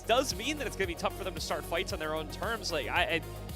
does mean that it's going to be tough for them to start fights on their own terms. Like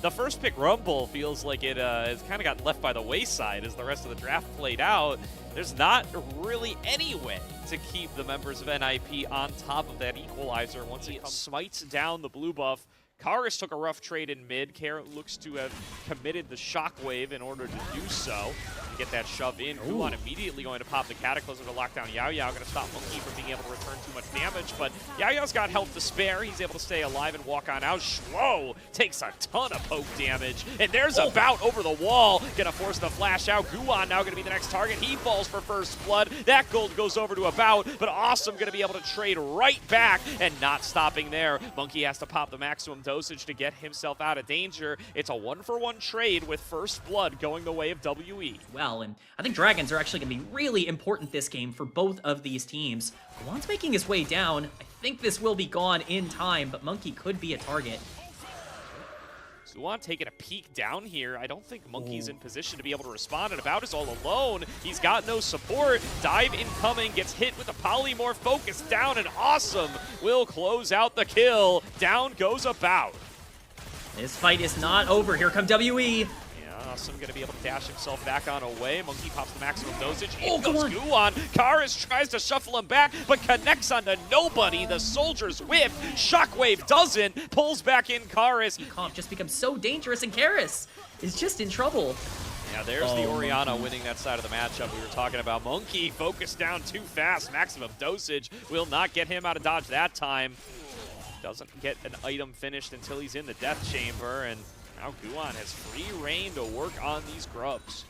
the first pick Rumble feels like it has kind of gotten left by the wayside as the rest of the draft played out. There's not really any way to keep the members of NIP on top of that equalizer once it smites down the blue buff. Karis took a rough trade in mid. Care looks to have committed the shockwave in order to do so. Get that shove in. Guan immediately going to pop the Cataclysm to lock down Yaoyao. Going to stop Monkey from being able to return too much damage, but Yaoyao's got health to spare. He's able to stay alive and walk on out. Shwo takes a ton of poke damage, and there's a bout over the wall. Going to force the flash out. Guan now going to be the next target. He falls for first blood. That gold goes over to a bout, but Awesome going to be able to trade right back, and not stopping there. Monkey has to pop the maximum dosage to get himself out of danger. It's a 1-for-1 trade with first blood going the way of WE. Well, and I think Dragons are actually going to be really important this game for both of these teams. Guan's making his way down. I think this will be gone in time, but Monkey could be a target. Guan taking a peek down here. I don't think Monkey's in position to be able to respond, and About is all alone. He's got no support. Dive incoming, gets hit with a polymorph, focus down, and Awesome will close out the kill. Down goes About. This fight is not over. Here come WE. Awesome going to be able to dash himself back on away. Monkey pops the maximum dosage. Oh, In goes Guan. Karis tries to shuffle him back, but connects onto nobody. The Soldier's whip. Shockwave doesn't. Pulls back in Karis. Comp just becomes so dangerous, and Karis is just in trouble. Yeah, there's the Orianna winning that side of the matchup we were talking about. Monkey focused down too fast. Maximum dosage will not get him out of dodge that time. Doesn't get an item finished until he's in the death chamber, and now Guan has free reign to work on these grubs.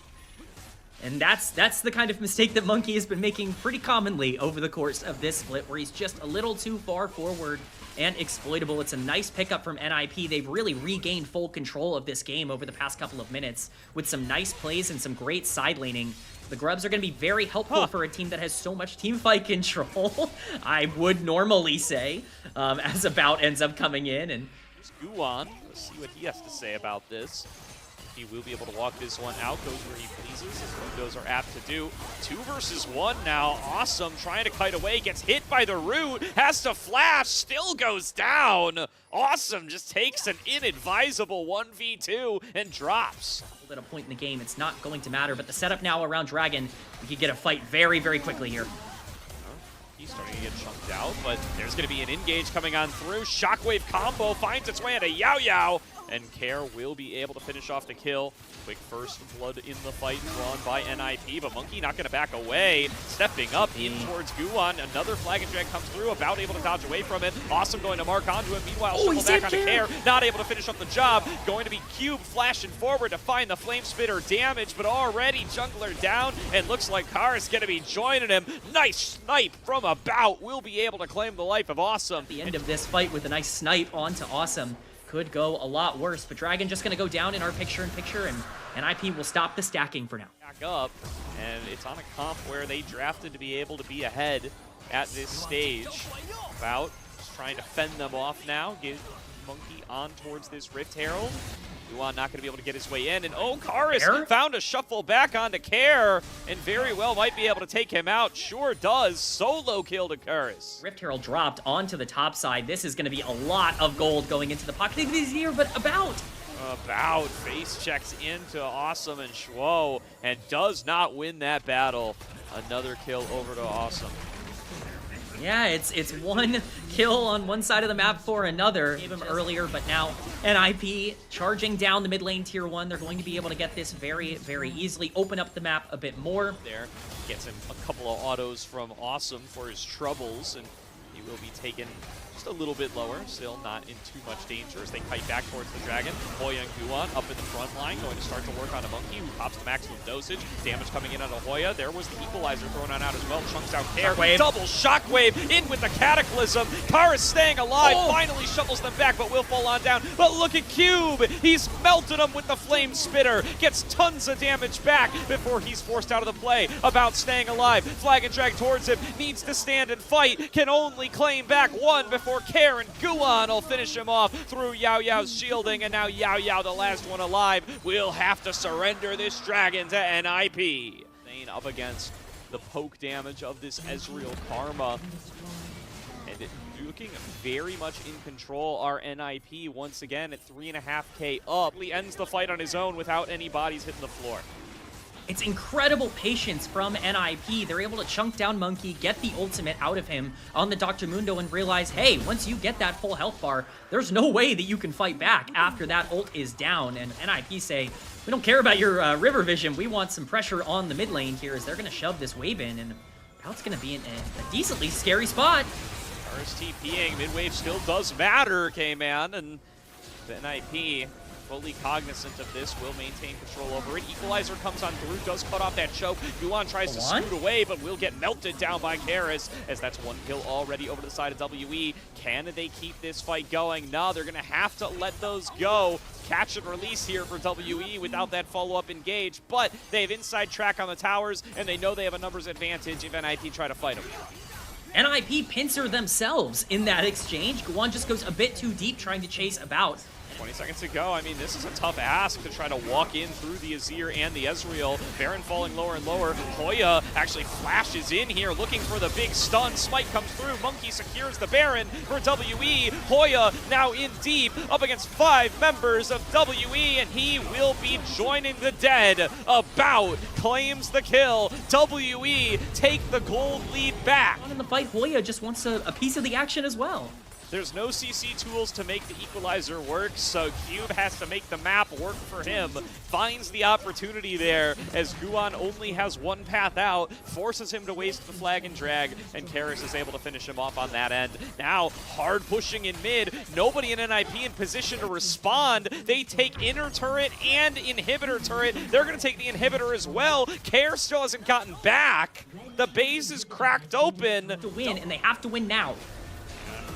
And that's the kind of mistake that Monkey has been making pretty commonly over the course of this split, where he's just a little too far forward and exploitable. It's a nice pickup from NIP. They've really regained full control of this game over the past couple of minutes with some nice plays and some great side laning. The grubs are going to be very helpful for a team that has so much team fight control, I would normally say, as About ends up coming in. And Guan, let's see what he has to say about this. He will be able to walk this one out, goes where he pleases, as windows are apt to do. 2 versus 1 now. Awesome, trying to kite away, gets hit by the root, has to flash, still goes down. Awesome just takes an inadvisable 1v2 and drops. At a point in the game, it's not going to matter, but the setup now around Dragon, we could get a fight very, very quickly here. He's starting to get chunked out, but there's going to be an engage coming on through. Shockwave combo finds its way into Yaoyao, and Care will be able to finish off the kill. Quick first blood in the fight drawn by NIP, but Monkey not going to back away. Stepping up in towards Guan. Another flag and drag comes through, About able to dodge away from it. Awesome going to mark onto him. Meanwhile, shuffle back onto Care. Not able to finish up the job. Going to be Cube flashing forward to find the Flame Spitter damage, but already Jungler down, and looks like Karis going to be joining him. Nice snipe from About. Will be able to claim the life of Awesome. At the end of this fight with a nice snipe onto Awesome. Could go a lot worse, but Dragon just going to go down in our picture-in-picture, and NIP will stop the stacking for now. Back up, and it's on a comp where they drafted to be able to be ahead at this stage. About just trying to fend them off now, get Monkey on towards this Rift Herald. Guan not going to be able to get his way in, and Karis found a shuffle back onto Care, and very well might be able to take him out. Sure does. Solo kill to Karis. Rift Herald dropped onto the top side. This is going to be a lot of gold going into the pocket of these here, but About face checks into Awesome and Shwo, and does not win that battle. Another kill over to Awesome. Yeah, it's one kill on one side of the map for another. Gave him earlier, but now NIP charging down the mid lane tier 1. They're going to be able to get this very, very easily. Open up the map a bit more. There, gets him a couple of autos from Awesome for his troubles, and he will be taken just a little bit lower, still not in too much danger as they kite back towards the Dragon. Hoya and Guan up in the front line, going to start to work on a Monkey who pops the maximum dosage. Damage coming in on a Hoya. There was the equalizer thrown on out as well. Chunks out Care. Double Shockwave in with the Cataclysm. Karis staying alive, finally shovels them back, but will fall on down. But look at Cube. He's melted them with the Flame Spitter. Gets tons of damage back before he's forced out of the play. About staying alive. Flag and drag towards him. Needs to stand and fight. Can only claim back one before Care and Guan will finish him off through Yaoyao's shielding, and now Yaoyao, the last one alive, will have to surrender this Dragon to NIP. Up against the poke damage of this Ezreal Karma. And looking very much in control are NIP once again at 3.5K up. He ends the fight on his own without any bodies hitting the floor. It's incredible patience from NIP. They're able to chunk down Monkey, get the ultimate out of him on the Dr. Mundo, and realize, hey, once you get that full health bar, there's no way that you can fight back after that ult is down. And NIP say, we don't care about your river vision. We want some pressure on the mid lane here as they're going to shove this wave in. And Pout's going to be in a decently scary spot. First TPing, mid-wave still does matter, K-Man, and the NIP fully cognizant of this, will maintain control over it. Equalizer comes on through, does cut off that choke. Yuan tries to scoot away, but will get melted down by Karis, as that's one kill already over to the side of WE. Can they keep this fight going? No, they're going to have to let those go. Catch and release here for WE without that follow-up engage, but they have inside track on the towers, and they know they have a numbers advantage if NIP try to fight them. NIP pincer themselves in that exchange. Guan just goes a bit too deep trying to chase about. 20 seconds to go. I mean, this is a tough ask to try to walk in through the Azir and the Ezreal. Baron falling lower and lower. Hoya actually flashes in here looking for the big stun. Smite comes through. Monkey secures the Baron for WE. Hoya now in deep up against 5 members of WE, and he will be joining the dead. About claims the kill. WE take the gold lead back. In the fight, Hoya just wants a piece of the action as well. There's no CC tools to make the equalizer work, so Cube has to make the map work for him. Finds the opportunity there as Guan only has one path out, forces him to waste the flag and drag, and Karis is able to finish him off on that end. Now, hard pushing in mid, nobody in NIP in position to respond. They take inner turret and inhibitor turret. They're going to take the inhibitor as well. Kair still hasn't gotten back. The base is cracked open. To win, and they have to win now.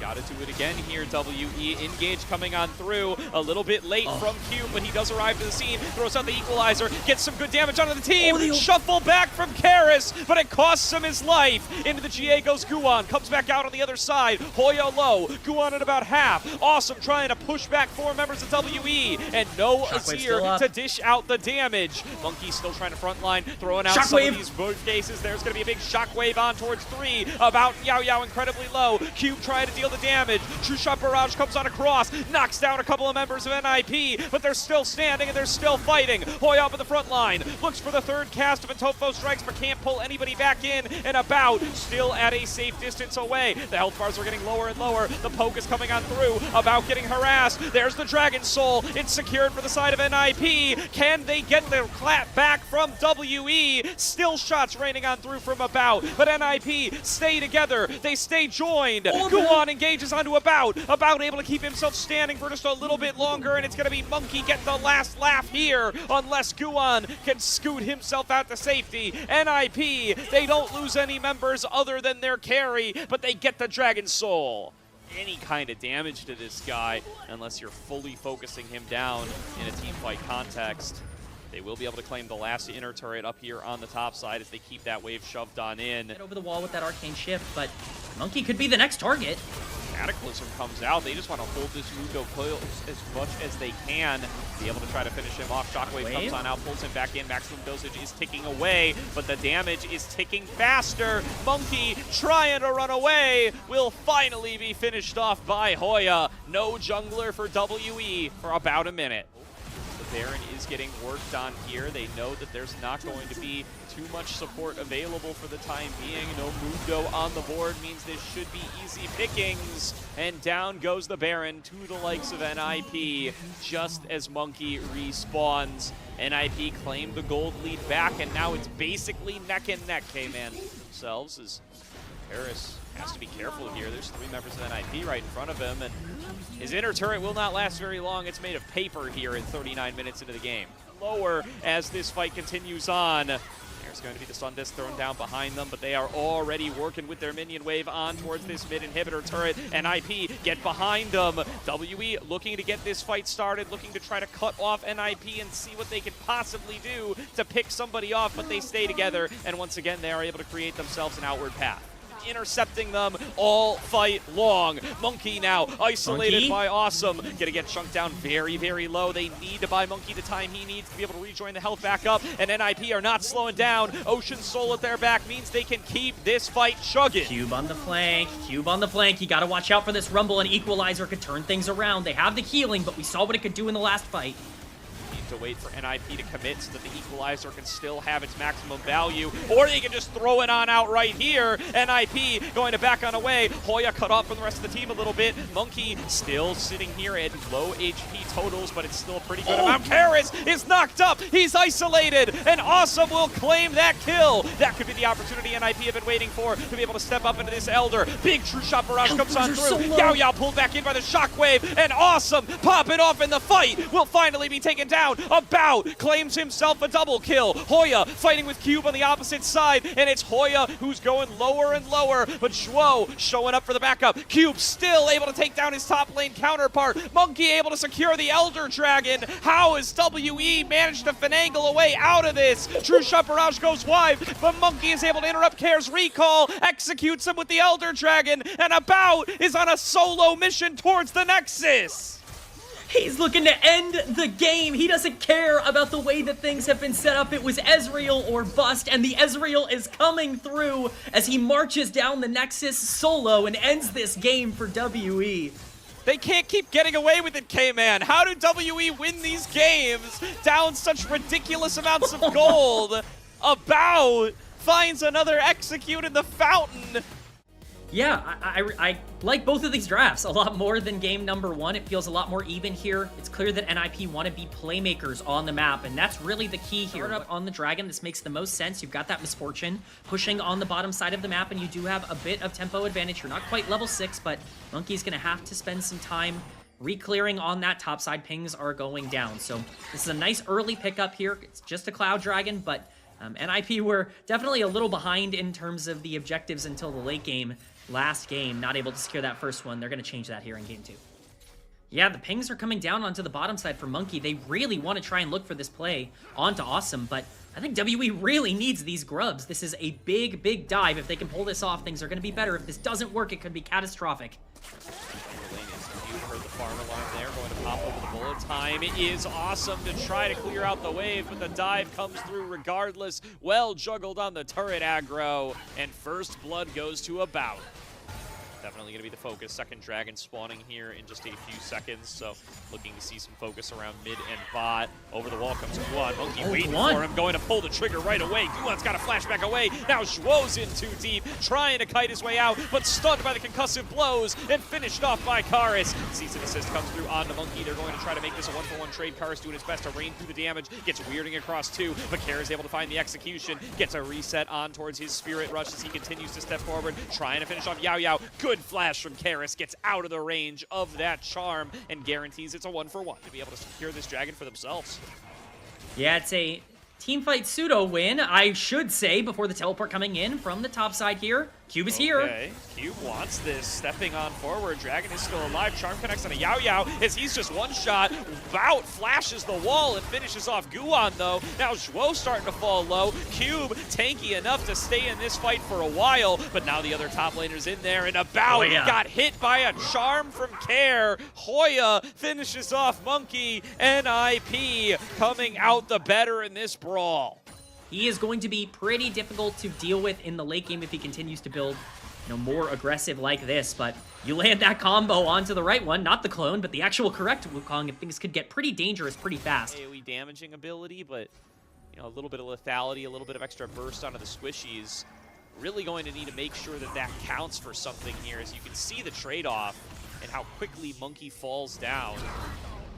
Gotta do it again here, WE. Engage coming on through. A little bit late from Cube, but he does arrive to the scene. Throws out the equalizer. Gets some good damage onto the team. Shuffle back from Karis, but it costs him his life. Into the GA goes Guan. Comes back out on the other side. Hoya low. Guan at about half. Awesome trying to push back 4 members of WE. And no Azir to dish out the damage. Monkey still trying to frontline. Throwing out some of these both cases. There's going to be a big shockwave on towards 3. About Yao Yao incredibly low. Cube trying to deal the damage. True Shot Barrage comes on across, knocks down a couple of members of NIP, but they're still standing and they're still fighting. Hoya up at the front line, looks for the third cast of Antofo strikes, but can't pull anybody back in, and About still at a safe distance away. The health bars are getting lower and lower. The poke is coming on through. About getting harassed. There's the Dragon Soul. It's secured for the side of NIP. Can they get the clap back from WE? Still shots raining on through from About, but NIP stay together. They stay joined. Guan engages onto About able to keep himself standing for just a little bit longer, and it's going to be Monkey get the last laugh here, unless Guan can scoot himself out to safety. NIP, they don't lose any members other than their carry, but they get the Dragon Soul. Any kind of damage to this guy, unless you're fully focusing him down in a team fight context. They will be able to claim the last inner turret up here on the top side as they keep that wave shoved on in. Get over the wall with that arcane shift, but Monkey could be the next target. Cataclysm comes out. They just want to hold this Mundo coil as much as they can. Be able to try to finish him off. Shockwave comes on out, pulls him back in. Maximum dosage is ticking away, but the damage is ticking faster. Monkey trying to run away will finally be finished off by Hoya. No jungler for WE for about a minute. The Baron is getting worked on here. They know that there's not going to be too much support available for the time being. No Mundo on the board means this should be easy pickings. And down goes the Baron to the likes of NIP just as Monkey respawns. NIP claimed the gold lead back, and now it's basically neck and neck, K-Man themselves as Paris has to be careful here. There's 3 members of NIP right in front of him, and his inner turret will not last very long. It's made of paper here in 39 minutes into the game. Lower as this fight continues on. There's going to be the Sun Disc thrown down behind them, but they are already working with their minion wave on towards this mid inhibitor turret. NIP get behind them. WE looking to get this fight started, looking to try to cut off NIP and see what they could possibly do to pick somebody off, but they stay together, and once again, they are able to create themselves an outward path. intercepting them all fight long. Monkey now isolated by Awesome. Gonna get chunked down very, very low. They need to buy Monkey the time he needs to be able to rejoin the health back up, and NIP are not slowing down. Ocean Soul at their back means they can keep this fight chugging. Cube on the flank, Cube on the flank. You gotta watch out for this Rumble, and Equalizer could turn things around. They have the healing, but we saw what it could do in the last fight. To wait for NIP to commit so that the Equalizer can still have its maximum value, or they can just throw it on out right here. NIP going to back on away. Hoya cut off from the rest of the team a little bit. Monkey still sitting here at low HP totals, but it's still a pretty good amount. Karis is knocked up. He's isolated, and Awesome will claim that kill. That could be the opportunity NIP have been waiting for to be able to step up into this Elder. Big True Shot barrage comes on through. Yao Yao pulled back in by the Shockwave, and Awesome popping off in the fight will finally be taken down. About claims himself a double kill. Hoya fighting with Cube on the opposite side, and it's Hoya who's going lower and lower, but Zhuo showing up for the backup. Cube still able to take down his top lane counterpart. Monkey able to secure the Elder Dragon. How has WE managed to finagle a way out of this? True Shot barrage goes wide, but Monkey is able to interrupt Kare's recall, executes him with the Elder Dragon, and About is on a solo mission towards the Nexus. He's looking to end the game. He doesn't care about the way that things have been set up. It was Ezreal or bust, and the Ezreal is coming through as he marches down the Nexus solo and ends this game for WE. They can't keep getting away with it, K-Man. How do WE win these games down such ridiculous amounts of gold? About finds another execute in the fountain. Yeah, I like both of these drafts a lot more than game number one. It feels a lot more even here. It's clear that NIP want to be playmakers on the map, and that's really the key here. Up on the Dragon, this makes the most sense. You've got that Misfortune pushing on the bottom side of the map, and you do have a bit of tempo advantage. You're not quite level 6, but Monkey's going to have to spend some time re-clearing on that top side. Pings are going down, so this is a nice early pickup here. It's just a Cloud Dragon, but NIP were definitely a little behind in terms of the objectives until the late game. Last game, not able to secure that first one. They're going to change that here in game 2. Yeah, the pings are coming down onto the bottom side for Monkey. They really want to try and look for this play onto Awesome, but I think WE really needs these grubs. This is a big, big dive. If they can pull this off, things are going to be better. If this doesn't work, it could be catastrophic. Heard the farm alarm there, going to pop over the bullet. Time is Awesome to try to clear out the wave, but the dive comes through regardless. Well juggled on the turret aggro, and first blood goes to About. Definitely going to be the focus. Second Dragon spawning here in just a few seconds, so looking to see some focus around mid and bot. Over the wall comes Guan. Monkey waiting for him, going to pull the trigger right away. Guan's got a flashback away. Now Zhuo's in too deep, trying to kite his way out, but stunned by the concussive blows and finished off by Karis. Cease and assist comes through onto Monkey. They're going to try to make this a 1-for-1 trade. Karis doing his best to rain through the damage, gets weirding across two, but Karis is able to find the execution, gets a reset on towards his Spirit Rush as he continues to step forward, trying to finish off Yao Yao. Good flash from Karis, gets out of the range of that charm and guarantees it's a 1-for-1 to be able to secure this dragon for themselves. Yeah, it's a teamfight pseudo win, I should say, before the teleport coming in from the top side here. Cube is here. Cube wants this, stepping on forward. Dragon is still alive. Charm connects on a Yao Yao as he's just one shot. Bout flashes the wall and finishes off Guan, though. Now Zhuo starting to fall low. Cube tanky enough to stay in this fight for a while, but now the other top laner's in there, and About got hit by a charm from Care. Hoya finishes off Monkey. NIP coming out the better in this brawl. He is going to be pretty difficult to deal with in the late game if he continues to build, more aggressive like this, but you land that combo onto the right one, not the clone, but the actual correct Wukong, and things could get pretty dangerous pretty fast. AoE damaging ability, but a little bit of lethality, a little bit of extra burst onto the squishies. Really going to need to make sure that that counts for something here, as you can see the trade-off and how quickly Monkey falls down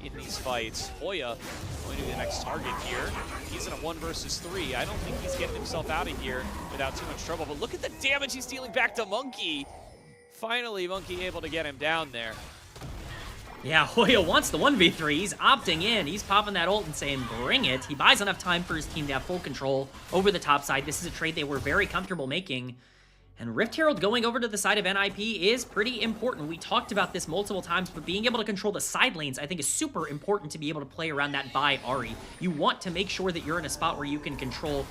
in these fights. Hoya going to be the next target here. He's in a 1 versus 3. I don't think he's getting himself out of here without too much trouble, but look at the damage he's dealing back to Monkey. Finally, Monkey able to get him down there. Yeah, Hoya wants the 1v3. He's opting in. He's popping that ult and saying, bring it. He buys enough time for his team to have full control over the top side. This is a trade they were very comfortable making. And Rift Herald going over to the side of NIP is pretty important. We talked about this multiple times, but being able to control the side lanes, I think, is super important to be able to play around that by Ahri. You want to make sure that you're in a spot where you can control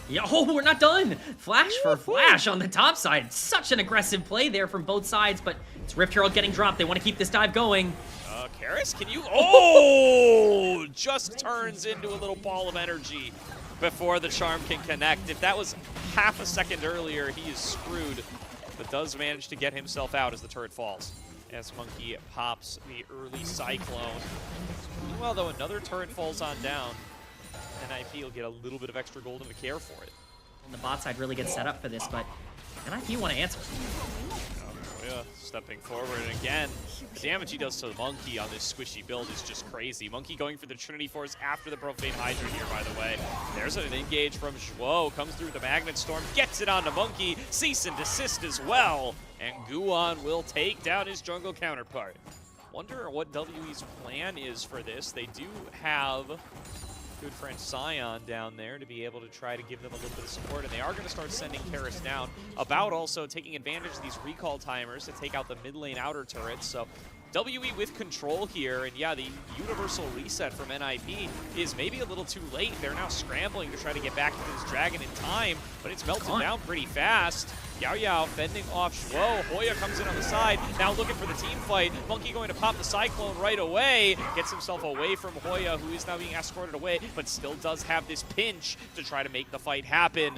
Yeah, oh, we're not done. Flash for flash on the top side. Such an aggressive play there from both sides, but it's Rift Herald getting dropped. They want to keep this dive going. Karis, can you? Oh, just turns into a little ball of energy before the charm can connect. If that was half a second earlier, he is screwed, but does manage to get himself out as the turret falls. As Monkey pops the early Cyclone. Meanwhile, though, another turret falls on down. NIP will get a little bit of extra gold and care for it. And the bot side really gets set up for this, but NIP want to answer. Yeah, stepping forward, and again, the damage he does to the Monkey on this squishy build is just crazy. Monkey going for the Trinity Force after the Profane Hydra here, by the way. There's an engage from Zhuo, comes through the Magnet Storm, gets it onto Monkey, cease and desist as well, and Guan will take down his jungle counterpart. Wonder what WE's plan is for this. They do have good friend Sion down there to be able to try to give them a little bit of support, and they are going to start sending Karis down. About also taking advantage of these recall timers to take out the mid lane outer turrets. So WE with control here, and yeah, the universal reset from NIP is maybe a little too late. They're now scrambling to try to get back to this dragon in time, but it's melted down pretty fast. Yao Yao fending off Zhuo. Hoya comes in on the side, now looking for the team fight. Monkey going to pop the Cyclone right away. Gets himself away from Hoya, who is now being escorted away, but still does have this pinch to try to make the fight happen.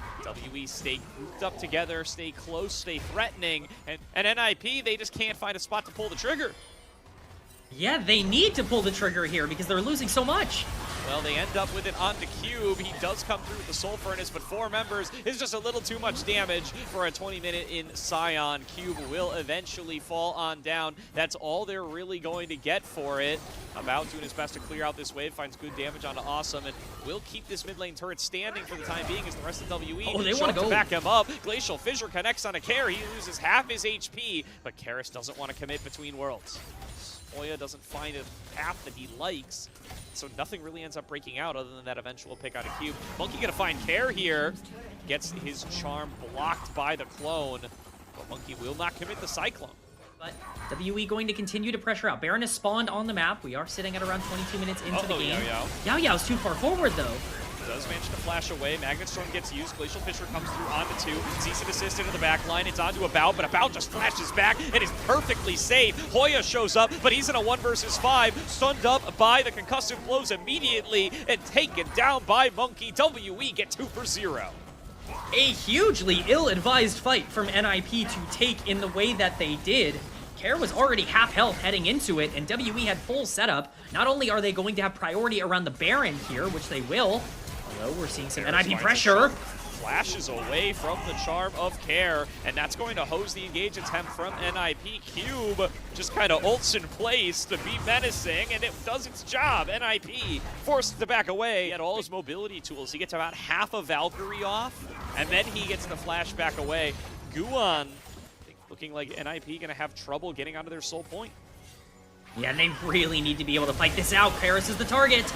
WE stay grouped up together, stay close, stay threatening, and NIP, they just can't find a spot to pull the trigger. Yeah, they need to pull the trigger here because they're losing so much. Well, they end up with it onto Cube. He does come through with the Soul Furnace, but 4 members is just a little too much damage for a 20-minute in Sion. Cube will eventually fall on down. That's all they're really going to get for it. About doing his best to clear out this wave, finds good damage onto Awesome, and will keep this mid lane turret standing for the time being as the rest of WE they want to go back him up. Glacial Fissure connects on a Care. He loses half his HP, but Karis doesn't want to commit between worlds. Hoya doesn't find a path that he likes, so nothing really ends up breaking out other than that eventual pick out of Cube. Monkey gonna find Care here. Gets his charm blocked by the clone, but Monkey will not commit the Cyclone. But WE going to continue to pressure out. Baron has spawned on the map. We are sitting at around 22 minutes into the game. Yao Yao's too far forward, though. Does manage to flash away. Magnet Storm gets used. Glacial Fissure comes through onto 2. Cease and desist into the back line. It's onto About, but About just flashes back and is perfectly safe. Hoya shows up, but he's in a 1 versus 5. Stunned up by the concussive blows immediately and taken down by Monkey. WE get 2 for 0. A hugely ill-advised fight from NIP to take in the way that they did. Care was already half health heading into it, and WE had full setup. Not only are they going to have priority around the Baron here, which they will, although we're seeing some NIP pressure. Flashes away from the charm of Care, and that's going to hose the engage attempt from NIP. Cube just kind of ults in place to be menacing, and it does its job. NIP forced to back away. He had all his mobility tools. He gets about half a Valkyrie off, and then he gets the flash back away. Guan looking like NIP going to have trouble getting onto their soul point. Yeah, they really need to be able to fight this out. Karis is the target.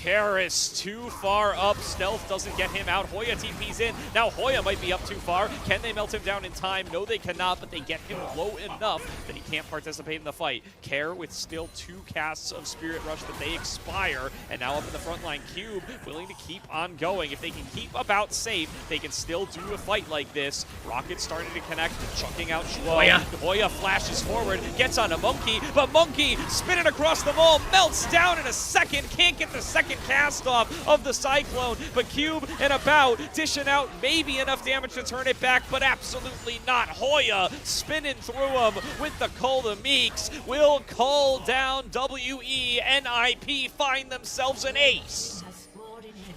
Karis too far up. Stealth doesn't get him out. Hoya TP's in. Now Hoya might be up too far. Can they melt him down in time? No, they cannot, but they get him low enough that he can't participate in the fight. Care with still 2 casts of Spirit Rush that they expire, and now up in the front line, Cube willing to keep on going. If they can keep About safe, they can still do a fight like this. Rocket starting to connect, chunking out Zhuo. Hoya flashes forward, gets on a Monkey, but Monkey spinning across the wall, melts down in a second, can't get the second cast off of the Cyclone, but Cube and About dishing out maybe enough damage to turn it back, but absolutely not. Hoya spinning through him with the Call to Meeks will call down WE. NIP find themselves an ace.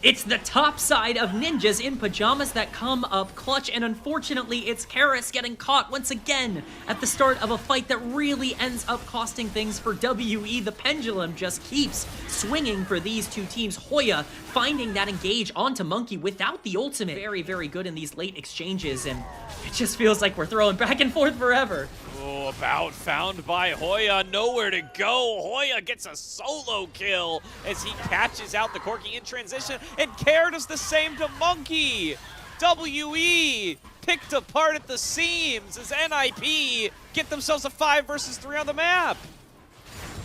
It's the top side of ninjas in pajamas that come up clutch, and unfortunately it's Karis getting caught once again at the start of a fight that really ends up costing things for WE. The pendulum just keeps swinging for these two teams. Hoya finding that engage onto Monkey without the ultimate. Very, very good in these late exchanges, and it just feels like we're throwing back and forth forever. Oh, About found by Hoya, nowhere to go. Hoya gets a solo kill as he catches out the Corki in transition, and Care does the same to Monkey. WE picked apart at the seams as NIP get themselves a 5 versus 3 on the map.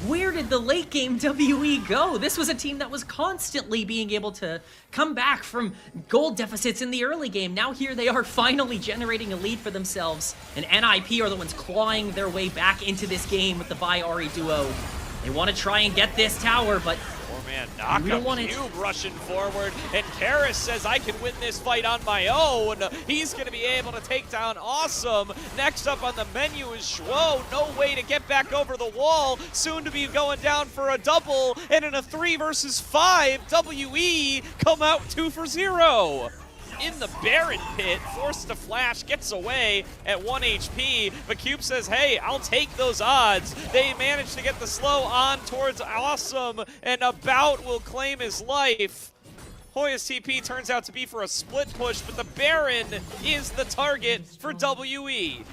Where did the late game WE go? This was a team that was constantly being able to come back from gold deficits in the early game. Now here they are finally generating a lead for themselves, and NIP are the ones clawing their way back into this game with the Vi-Ahri duo. They want to try and get this tower, but Four-man knock-up, Cube rushing forward, and Karis says, I can win this fight on my own. He's going to be able to take down Awesome. Next up on the menu is Shwo. No way to get back over the wall. Soon to be going down for a double, and in a 3 versus 5, WE come out 2 for 0. In the Baron pit, forced to flash, gets away at 1 HP, but Cube says, hey, I'll take those odds. They managed to get the slow on towards Awesome, and About will claim his life. Hoya's TP turns out to be for a split push, but the Baron is the target for WE.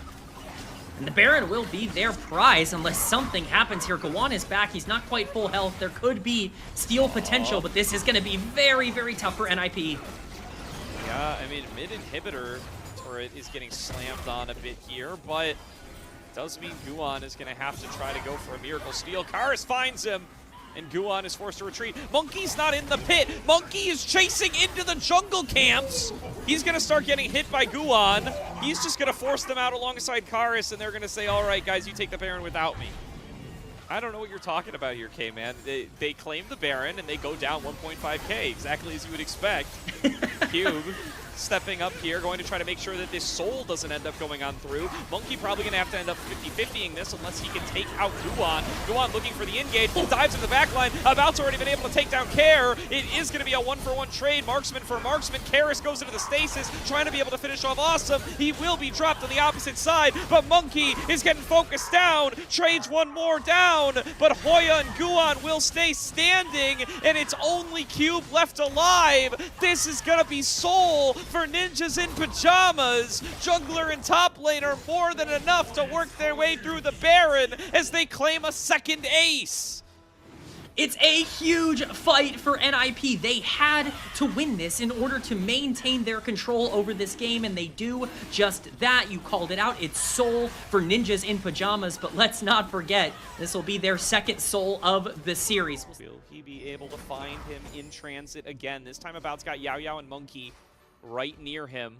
And the Baron will be their prize unless something happens here. Gwan is back. He's not quite full health. There could be steal potential, but this is going to be very, very tough for NIP. Yeah, I mean, mid-inhibitor turret is getting slammed on a bit here, but it does mean Guan is going to have to try to go for a miracle steal. Karis finds him, and Guan is forced to retreat. Monkey's not in the pit. Monkey is chasing into the jungle camps. He's going to start getting hit by Guan. He's just going to force them out alongside Karis, and they're going to say, all right, guys, you take the Baron without me. I don't know what you're talking about here, K-Man. They claim the Baron, and they go down 1.5k, exactly as you would expect. Cube stepping up here, going to try to make sure that this soul doesn't end up going on through. Monkey probably going to have to end up 50-50ing this unless he can take out Guan. Guan looking for the engage, dives into the backline. About's already been able to take down Care. It is going to be a 1-for-1 trade, marksman for marksman. Karis goes into the stasis, trying to be able to finish off Awesome. He will be dropped on the opposite side, but Monkey is getting focused down, trades one more down, but Hoya and Guan will stay standing, and it's only Cube left alive. This is going to be soul for Ninjas in Pyjamas. Jungler and top lane are more than enough to work their way through the Baron as they claim a second ace. It's a huge fight for NIP. They had to win this in order to maintain their control over this game, and they do just that. You called it out. It's soul for Ninjas in Pyjamas, but let's not forget, this will be their second soul of the series. Will he be able to find him in transit again? This time About's got Yao Yao and Monkey right near him.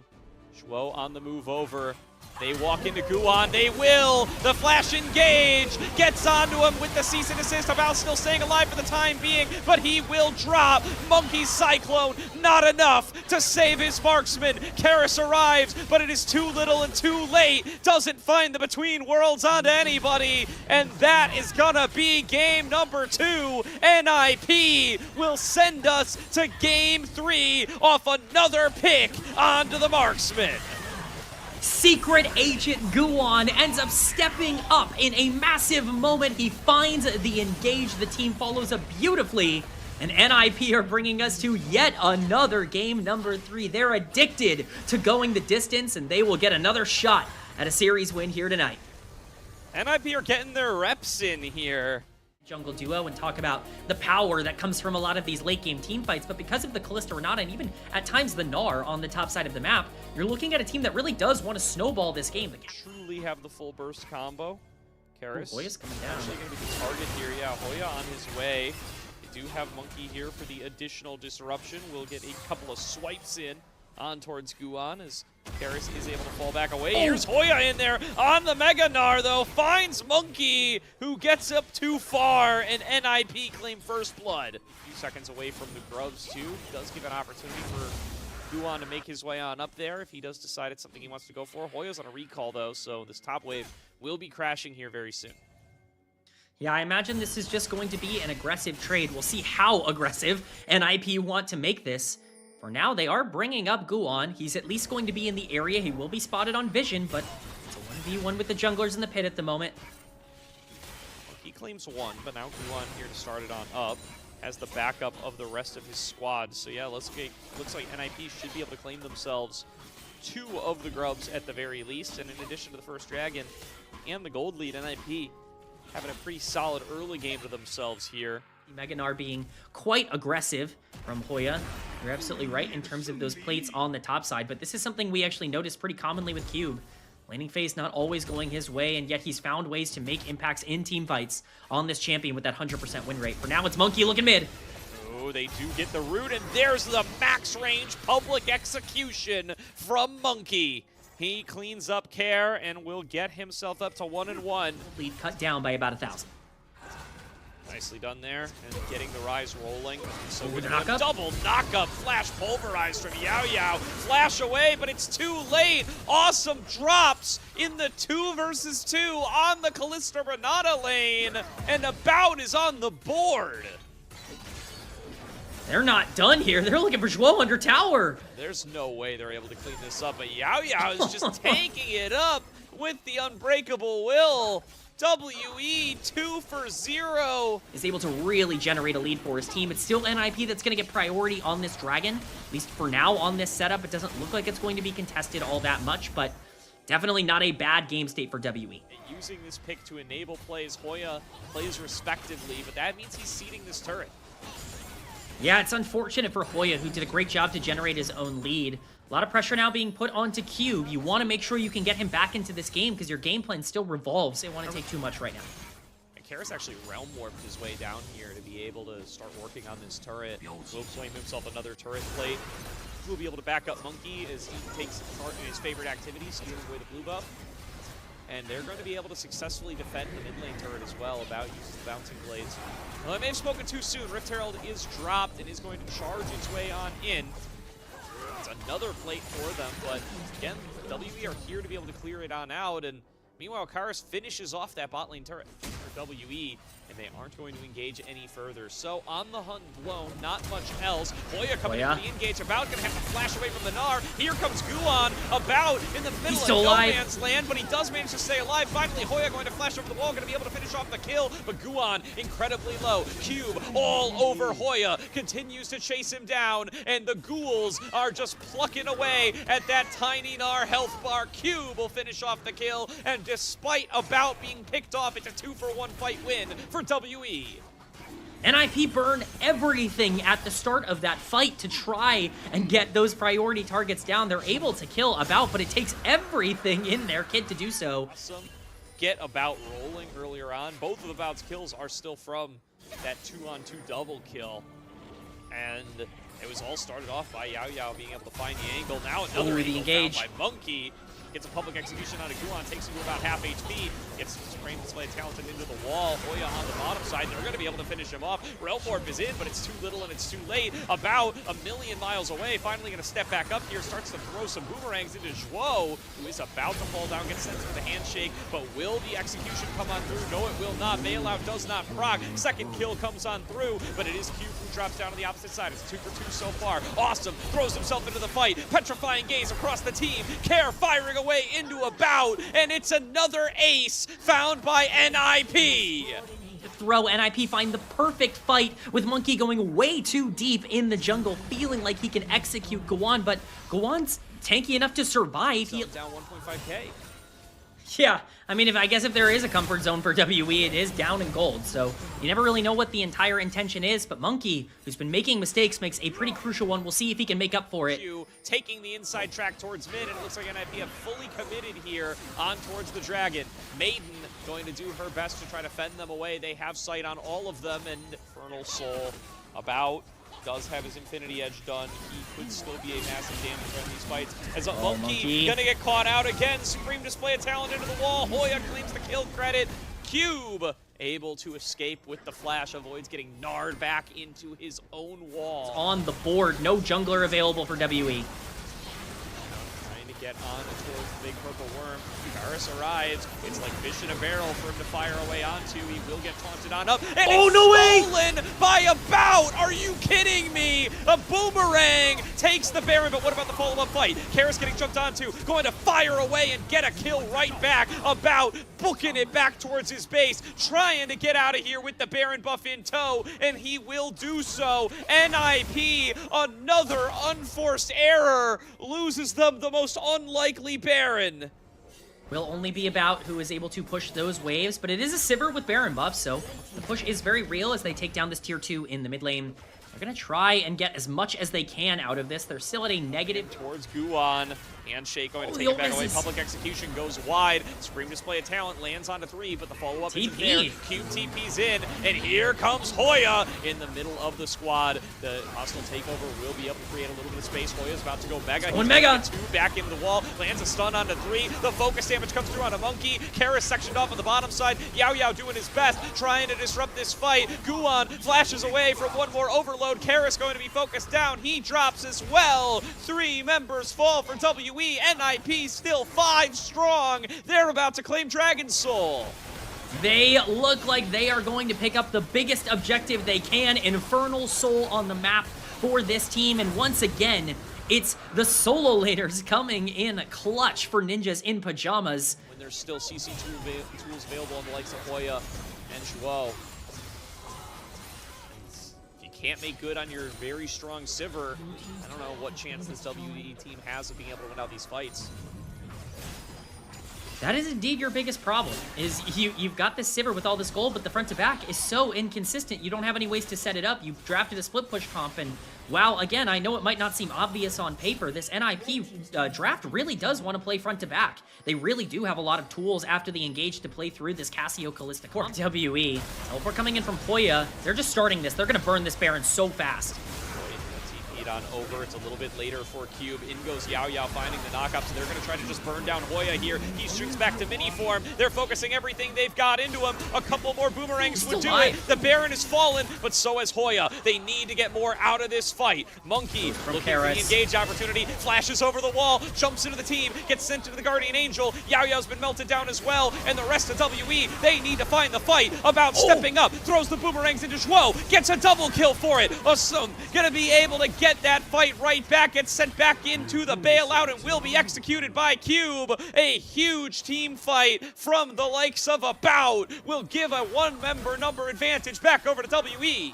Shwo on the move over. They walk into Guan. They will. The flash engage gets onto him with the cease and desist. About still staying alive for the time being, but he will drop. Monkey's Cyclone, not enough to save his marksman. Karis arrives, but it is too little and too late. Doesn't find the between worlds onto anybody, and that is gonna be game number 2. NIP will send us to game 3 off another pick onto the marksman. Secret Agent Guan ends up stepping up in a massive moment. He finds the engage. The team follows up beautifully. And NIP are bringing us to yet another game number 3. They're addicted to going the distance, and they will get another shot at a series win here tonight. NIP are getting their reps in here. Jungle duo and talk about the power that comes from a lot of these late game team fights, but because of the Kalista Renata and even at times the Gnar on the top side of the map, you're looking at a team that really does want to snowball this game. They truly have the full burst combo. Karis Hoya's coming down. Actually going to be the target here. Yeah, Hoya on his way. They do have Monkey here for the additional disruption. We'll get a couple of swipes in on towards Guan as Karis is able to fall back away. Here's Hoya in there on the Mega Gnar, though. Finds Monkey, who gets up too far, and NIP claim first blood. A few seconds away from the Grubs, too. Does give an opportunity for Guan to make his way on up there if he does decide it's something he wants to go for. Hoya's on a recall, though, so this top wave will be crashing here very soon. Yeah, I imagine this is just going to be an aggressive trade. We'll see how aggressive NIP want to make this. For now, they are bringing up Guan. He's at least going to be in the area. He will be spotted on vision, but it's a 1v1 with the junglers in the pit at the moment. Well, he claims 1, but now Guan here to start it on up as the backup of the rest of his squad. So yeah, looks like NIP should be able to claim themselves 2 of the Grubs at the very least. And in addition to the first Dragon and the gold lead, NIP having a pretty solid early game to themselves here. Mega Gnar being quite aggressive from Hoya. You're absolutely right in terms of those plates on the top side, but this is something we actually notice pretty commonly with Cube. Laning phase not always going his way, and yet he's found ways to make impacts in team fights on this champion with that 100% win rate. For now, it's Monkey looking mid. Oh, they do get the root, and there's the max range public execution from Monkey. He cleans up Care and will get himself up to 1-1. Lead cut down by about 1,000. Nicely done there, and getting the rise rolling. So with knock up. double knockup, flash pulverized from Yao Yao. Flash away, but it's too late. Awesome drops in the 2 versus 2 on the Kalista Renata lane, and About is on the board. They're not done here. They're looking for Zhuo under tower. There's no way they're able to clean this up, but Yao Yao is just tanking it up with the unbreakable will. WE 2 for 0. Is able to really generate a lead for his team. It's still NIP that's going to get priority on this Dragon. At least for now on this setup, it doesn't look like it's going to be contested all that much, but definitely not a bad game state for WE. Using this pick to enable plays, Hoya plays respectively, but that means he's seeding this turret. Yeah, it's unfortunate for Hoya, who did a great job to generate his own lead. A lot of pressure now being put onto Cube. You want to make sure you can get him back into this game because your game plan still revolves. They want to take too much right now. And Karis actually realm warped his way down here to be able to start working on this turret. Will claim himself another turret plate. He'll be able to back up Monkey as he takes part in his favorite activities, steals away the blue buff. And they're going to be able to successfully defend the mid lane turret as well. About uses the bouncing blades. Well, I may have spoken too soon. Rift Herald is dropped and is going to charge its way on in. It's another plate for them, but again, WE are here to be able to clear it on out, and meanwhile, Karis finishes off that bot lane turret for WE, and they aren't going to engage any further. So on the hunt blown, not much else. Hoya coming in for the engage, About gonna have to flash away from the Gnar. Here comes Guan, About in the middle of no man's land, but he does manage to stay alive. Finally, Hoya going to flash over the wall, gonna be able to finish off the kill, but Guan incredibly low. Cube all over Hoya, continues to chase him down, and the ghouls are just plucking away at that tiny Gnar health bar. Cube will finish off the kill, and despite About being picked off, it's a 2-for-1 fight win for WE. NIP burn everything at the start of that fight to try and get those priority targets down. They're able to kill About, but it takes everything in their kit to do so. Awesome. Get About rolling earlier on. Both of About's kills are still from that 2-on-2 double kill. And it was all started off by Yao Yao being able to find the angle. Now another angle engage found by Monkey. Gets a public execution on a Guan, takes him to about half HP, gets Supreme Display Talented into the wall. Hoya on the bottom side, they're going to be able to finish him off. Realm Warp is in, but it's too little and it's too late. About a million miles away, finally going to step back up here, starts to throw some boomerangs into Zhuo, who is about to fall down, gets sent to the handshake, but will the execution come on through? No, it will not. Bailout does not proc. Second kill comes on through, but it is Cube who drops down on the opposite side. It's 2-for-2 so far. Awesome, throws himself into the fight. Petrifying gaze across the team. Care firing away into About, and it's another ace found by NIP. Throw, NIP find the perfect fight with Monkey going way too deep in the jungle, feeling like he can execute Guan, but Guan's tanky enough to survive. He down 1.5k. Yeah, I mean, I guess if there is a comfort zone for WE, it is down in gold, so you never really know what the entire intention is, but Monkey, who's been making mistakes, makes a pretty crucial one. We'll see if he can make up for it. Taking the inside track towards mid, and it looks like NIP have fully committed here on towards the Dragon. Maiden going to do her best to try to fend them away. They have sight on all of them, and Infernal Soul About does have his Infinity Edge done. He could still be a massive damage on these fights. As a Monkey gonna get caught out again. Supreme Display of Talent into the wall. Hoya claims the kill credit. Cube able to escape with the flash. Avoids getting Gnarred back into his own wall. It's on the board. No jungler available for WE. Trying to get on towards the big purple worm. Karis arrives. It's like fish in a barrel for him to fire away onto. He will get taunted on up. And it's stolen by About! Are you kidding me? A boomerang takes the Baron, but what about the follow-up fight? Karis getting jumped onto, going to fire away and get a kill right back. About booking it back towards his base, trying to get out of here with the Baron buff in tow, and he will do so. NIP, another unforced error, loses them the most unlikely Baron. Will only be About who is able to push those waves, but it is a Sivir with Baron buff, so the push is very real as they take down this tier 2 in the mid lane. They're going to try and get as much as they can out of this. They're still at a negative. Towards Guan. Handshake going to Oh, take it back away. misses. Public execution goes wide. Supreme display of talent lands onto 3, but the follow-up isn't there. Cube TP's in, and here comes Hoya in the middle of the squad. The hostile takeover will be able to create a little bit of space. Hoya's about to go mega. Going mega. 2 back into the wall. Lands a stun onto 3. The focus damage comes through on a Monkey. Karis sectioned off on the bottom side. Yao Yao doing his best, trying to disrupt this fight. Guan flashes away from one more overload. Karis going to be focused down. He drops as well. 3 members fall for WE. NIP still 5 strong. They're about to claim Dragon Soul. They look like they are going to pick up the biggest objective they can, Infernal Soul on the map for this team. And once again, it's the solo laters coming in clutch for Ninjas in Pyjamas. When there's still CC tools available on the likes of Hoya and Shuo. Can't make good on your very strong Sivir, I don't know what chance this WE team has of being able to win out these fights. That is indeed your biggest problem, is you've got this Sivir with all this gold, but the front to back is so inconsistent. You don't have any ways to set it up. You've drafted a split push comp, and while, again, I know it might not seem obvious on paper, this NIP draft really does want to play front to back. They really do have a lot of tools after the engage to play through this Cassio Callista comp. WE, teleport coming in from Hoya. They're just starting this. They're going to burn this Baron so fast. On over. It's a little bit later for Cube. In goes Yao Yao finding the knockup, so they're going to try to just burn down Hoya here. He shoots back to mini form. They're focusing everything they've got into him. A couple more boomerangs would do it. The Baron has fallen, but so has Hoya. They need to get more out of this fight. Monkey looking for the engage opportunity. Flashes over the wall, jumps into the team, gets sent into the Guardian Angel. Yao Yao's been melted down as well, and the rest of WE, they need to find the fight. About stepping up, throws the boomerangs into Shuo, gets a double kill for it. Awesome. Gonna be able to get that fight right back, gets sent back into the bailout and will be executed by Cube. A huge team fight from the likes of About will give a 1-member number advantage back over to WE.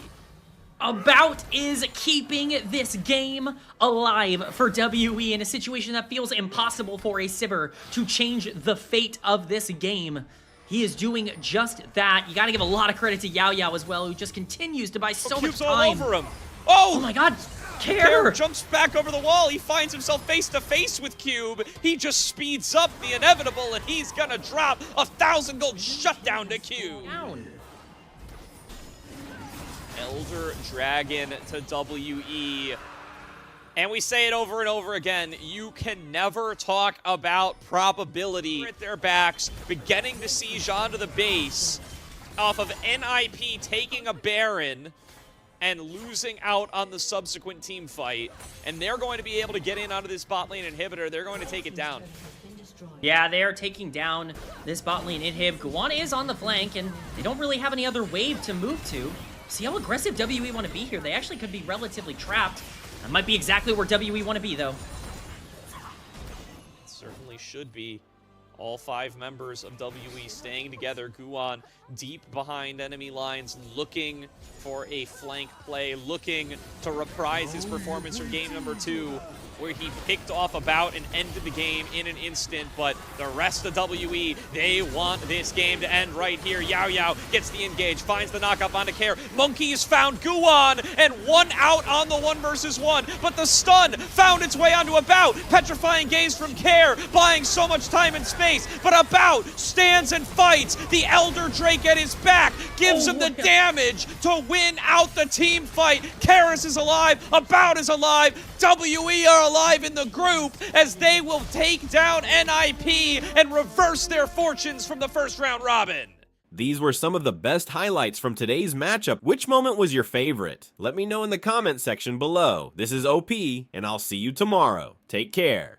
About is keeping this game alive for WE in a situation that feels impossible for a Sivir to change the fate of this game. He is doing just that. You gotta give a lot of credit to Yao Yao as well, who just continues to buy so much time. All over him. Oh my god! Care jumps back over the wall. He finds himself face to face with Cube. He just speeds up the inevitable, and he's gonna drop 1,000 gold shutdown to Cube. Elder Dragon to WE. And we say it over and over again, you can never talk about probability. At their backs, beginning to siege onto the base off of NIP taking a Baron and losing out on the subsequent team fight. And they're going to be able to get in onto this bot lane inhibitor. They're going to take it down. Yeah, they are taking down this bot lane inhib. Guan is on the flank, and they don't really have any other wave to move to. See how aggressive WE want to be here. They actually could be relatively trapped. That might be exactly where WE want to be, though. It certainly should be. All 5 members of WE staying together. Guan deep behind enemy lines, looking for a flank play, looking to reprise his performance from game number 2, where he picked off About and ended the game in an instant. But the rest of WE, they want this game to end right here. Yao Yao gets the engage, finds the knockup onto Care. Monkey's found Guan, and 1 out on the 1 versus 1. But the stun found its way onto About. Petrifying gaze from Care, buying so much time and space. But About stands and fights. The Elder Drake at his back gives him the damage to win out the team fight. Karis is alive. About is alive. WE are alive in the group as they will take down NIP and reverse their fortunes from the first round robin. These were some of the best highlights from today's matchup. Which moment was your favorite? Let me know in the comment section below. This is OP, and I'll see you tomorrow. Take care.